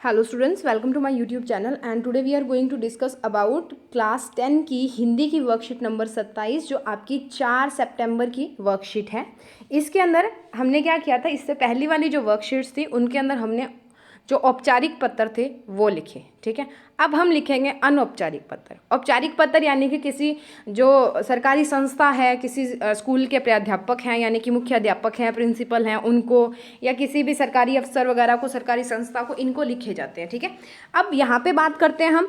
Hello students, welcome to my YouTube channel and today we are going to discuss about class 10 की हिंदी की worksheet number 27 जो आपकी 4 सितंबर की worksheet है। इसके अंदर हमने क्या किया था, इससे पहली वाली जो वर्कशीट्स थी उनके अंदर हमने जो औपचारिक पत्र थे वो लिखे। ठीक है, अब हम लिखेंगे अनौपचारिक पत्र। औपचारिक पत्र यानी कि किसी जो सरकारी संस्था है, किसी स्कूल के प्राध्यापक हैं यानी कि मुख्य अध्यापक हैं, प्रिंसिपल हैं उनको, या किसी भी सरकारी अफसर वगैरह को, सरकारी संस्था को, इनको लिखे जाते हैं। ठीक है, अब यहाँ पे बात करते हैं हम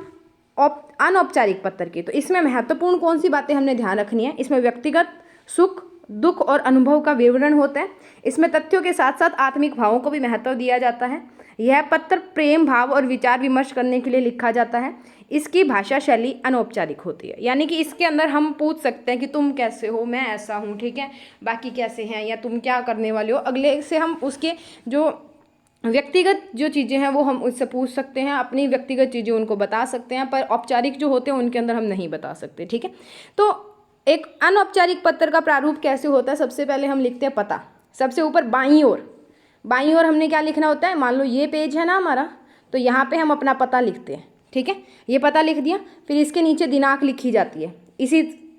अनौपचारिक पत्र की। तो इसमें महत्वपूर्ण कौन सी बातें हमने ध्यान रखनी है? इसमें व्यक्तिगत सुख दुख और अनुभव का विवरण होता है। इसमें तथ्यों के साथ साथ आत्मिक भावों को भी महत्व दिया जाता है। यह पत्र प्रेम भाव और विचार विमर्श करने के लिए लिखा जाता है। इसकी भाषा शैली अनौपचारिक होती है, यानी कि इसके अंदर हम पूछ सकते हैं कि तुम कैसे हो, मैं ऐसा हूँ, ठीक है, बाकी कैसे हैं, या तुम क्या करने वाले हो। अगले से हम उसके जो व्यक्तिगत जो चीज़ें हैं वो हम उससे पूछ सकते हैं, अपनी व्यक्तिगत चीज़ें उनको बता सकते हैं, पर औपचारिक जो होते हैं उनके अंदर हम नहीं बता सकते। ठीक है, तो एक अनौपचारिक पत्र का प्रारूप कैसे होता है? सबसे पहले हम लिखते हैं पता। सबसे ऊपर बाईं ओर हमने क्या लिखना होता है? मान लो ये पेज है ना हमारा, तो यहाँ पे हम अपना पता लिखते हैं। ठीक है, ये पता लिख दिया, फिर इसके नीचे दिनांक लिखी जाती है,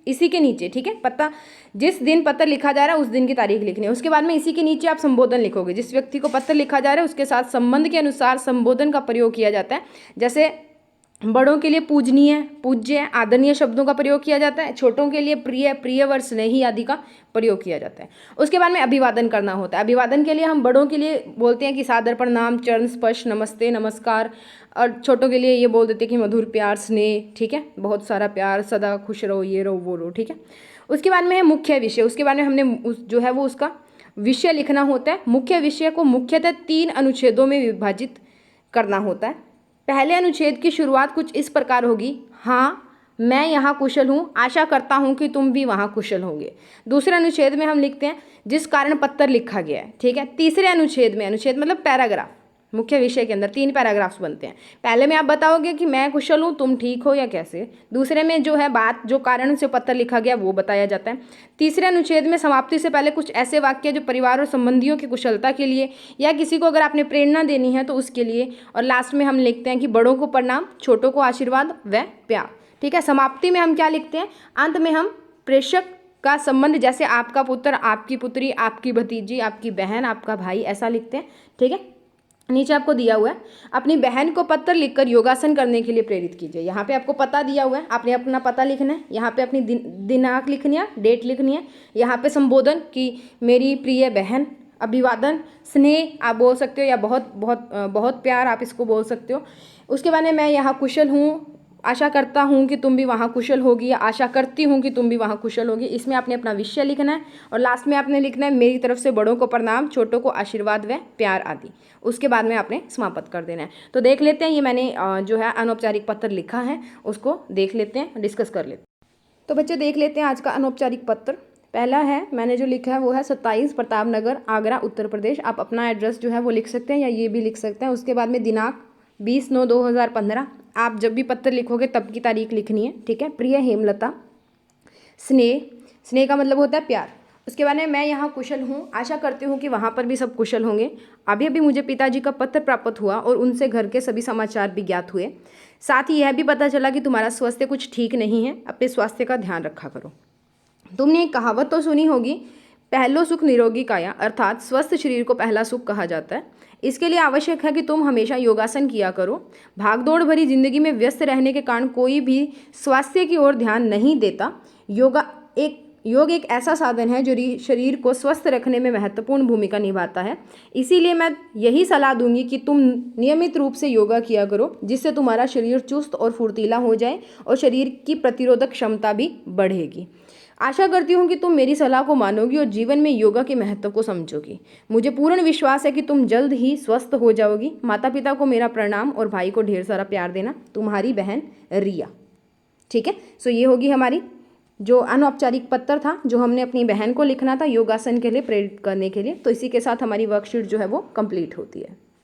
इसी के नीचे। ठीक है, पता जिस दिन पत्र लिखा जा रहा है उस दिन की तारीख लिखनी है। उसके बाद में इसी के नीचे आप संबोधन लिखोगे। जिस व्यक्ति को पत्र लिखा जा रहा है उसके साथ संबंध के अनुसार संबोधन का प्रयोग किया जाता है। जैसे बड़ों के लिए पूजनीय, पूज्य, आदरणीय शब्दों का प्रयोग किया जाता है। छोटों के लिए प्रिय, प्रियवर, स्नेही आदि का प्रयोग किया जाता है। उसके बाद में अभिवादन करना होता है। अभिवादन के लिए हम बड़ों के लिए बोलते हैं कि सादर प्रणाम, चरण स्पर्श, नमस्ते, नमस्कार, और छोटों के लिए ये बोल देते हैं कि मधुर प्यार, स्नेह, ठीक है, बहुत सारा प्यार, सदा खुश रहो, ये रहो, वो रहो। ठीक है, उसके बाद में है मुख्य विषय। उसके बाद में हमने जो है वो उसका विषय लिखना होता है। मुख्य विषय को मुख्यतः 3 अनुच्छेदों में विभाजित करना होता है। पहले अनुच्छेद की शुरुआत कुछ इस प्रकार होगी: हाँ, मैं यहाँ कुशल हूँ, आशा करता हूँ कि तुम भी वहाँ कुशल होंगे। दूसरे अनुच्छेद में हम लिखते हैं जिस कारण पत्र लिखा गया है। ठीक है, तीसरे अनुच्छेद में, अनुच्छेद मतलब पैराग्राफ, मुख्य विषय के अंदर 3 पैराग्राफ्स बनते हैं। पहले में आप बताओगे कि मैं कुशल हूँ, तुम ठीक हो या कैसे। दूसरे में जो है बात, जो कारण से पत्र लिखा गया वो बताया जाता है। तीसरे अनुच्छेद में समाप्ति से पहले कुछ ऐसे वाक्य जो परिवार और संबंधियों की कुशलता के लिए, या किसी को अगर आपने प्रेरणा देनी है तो उसके लिए। और लास्ट में हम लिखते हैं कि बड़ों को प्रणाम, छोटों को आशीर्वाद व प्यार। ठीक है, समाप्ति में हम क्या लिखते हैं? अंत में हम प्रेषक का संबंध, जैसे आपका पुत्र, आपकी पुत्री, आपकी भतीजी, आपकी बहन, आपका भाई, ऐसा लिखते हैं। ठीक है, नीचे आपको दिया हुआ है अपनी बहन को पत्र लिखकर योगासन करने के लिए प्रेरित कीजिए। यहाँ पे आपको पता दिया हुआ है, आपने अपना पता लिखना है। यहाँ पे अपनी दिनांक लिखनी है, डेट लिखनी है। यहाँ पे संबोधन कि मेरी प्रिय बहन, अभिवादन, स्नेह आप बोल सकते हो, या बहुत बहुत बहुत प्यार आप इसको बोल सकते हो। उसके बाद में मैं यहाँ कुशल हूँ, आशा करता हूँ कि तुम भी वहाँ कुशल होगी, या आशा करती हूँ कि तुम भी वहाँ कुशल होगी। इसमें आपने अपना विषय लिखना है, और लास्ट में आपने लिखना है मेरी तरफ से बड़ों को प्रणाम, छोटों को आशीर्वाद व प्यार आदि। उसके बाद में आपने समाप्त कर देना है। तो देख लेते हैं, ये मैंने जो है अनौपचारिक पत्र लिखा है उसको देख लेते हैं, डिस्कस कर लेते हैं। तो बच्चे देख लेते हैं आज का अनौपचारिक पत्र। पहला है, मैंने जो लिखा है वो है 27 प्रताप नगर, आगरा, उत्तर प्रदेश। आप अपना एड्रेस जो है वो लिख सकते हैं, या ये भी लिख सकते हैं। उसके बाद में दिनांक 20/9/2015। आप जब भी पत्र लिखोगे तब की तारीख लिखनी है। ठीक है, प्रिय हेमलता, स्नेह का मतलब होता है प्यार। उसके बाद में मैं यहाँ कुशल हूँ, आशा करती हूँ कि वहाँ पर भी सब कुशल होंगे। अभी अभी मुझे पिताजी का पत्र प्राप्त हुआ और उनसे घर के सभी समाचार भी ज्ञात हुए। साथ ही यह भी पता चला कि तुम्हारा स्वास्थ्य कुछ ठीक नहीं है, अपने स्वास्थ्य का ध्यान रखा करो। तुमने एक कहावत तो सुनी होगी, पहलो सुख निरोगी काया, अर्थात स्वस्थ शरीर को पहला सुख कहा जाता है। इसके लिए आवश्यक है कि तुम हमेशा योगासन किया करो। भागदौड़ भरी जिंदगी में व्यस्त रहने के कारण कोई भी स्वास्थ्य की ओर ध्यान नहीं देता। योग एक ऐसा साधन है जो शरीर को स्वस्थ रखने में महत्वपूर्ण भूमिका निभाता है। इसीलिए मैं यही सलाह दूंगी कि तुम नियमित रूप से योगा किया करो, जिससे तुम्हारा शरीर चुस्त और फुर्तीला हो जाए और शरीर की प्रतिरोधक क्षमता भी बढ़ेगी। आशा करती हूँ कि तुम मेरी सलाह को मानोगी और जीवन में योगा के महत्व को समझोगी। मुझे पूर्ण विश्वास है कि तुम जल्द ही स्वस्थ हो जाओगी। माता पिता को मेरा प्रणाम और भाई को ढेर सारा प्यार देना। तुम्हारी बहन रिया। ठीक है, सो ये होगी हमारी जो अनौपचारिक पत्र था, जो हमने अपनी बहन को लिखना था योगासन के लिए प्रेरित करने के लिए। तो इसी के साथ हमारी वर्कशीट जो है वो कंप्लीट होती है।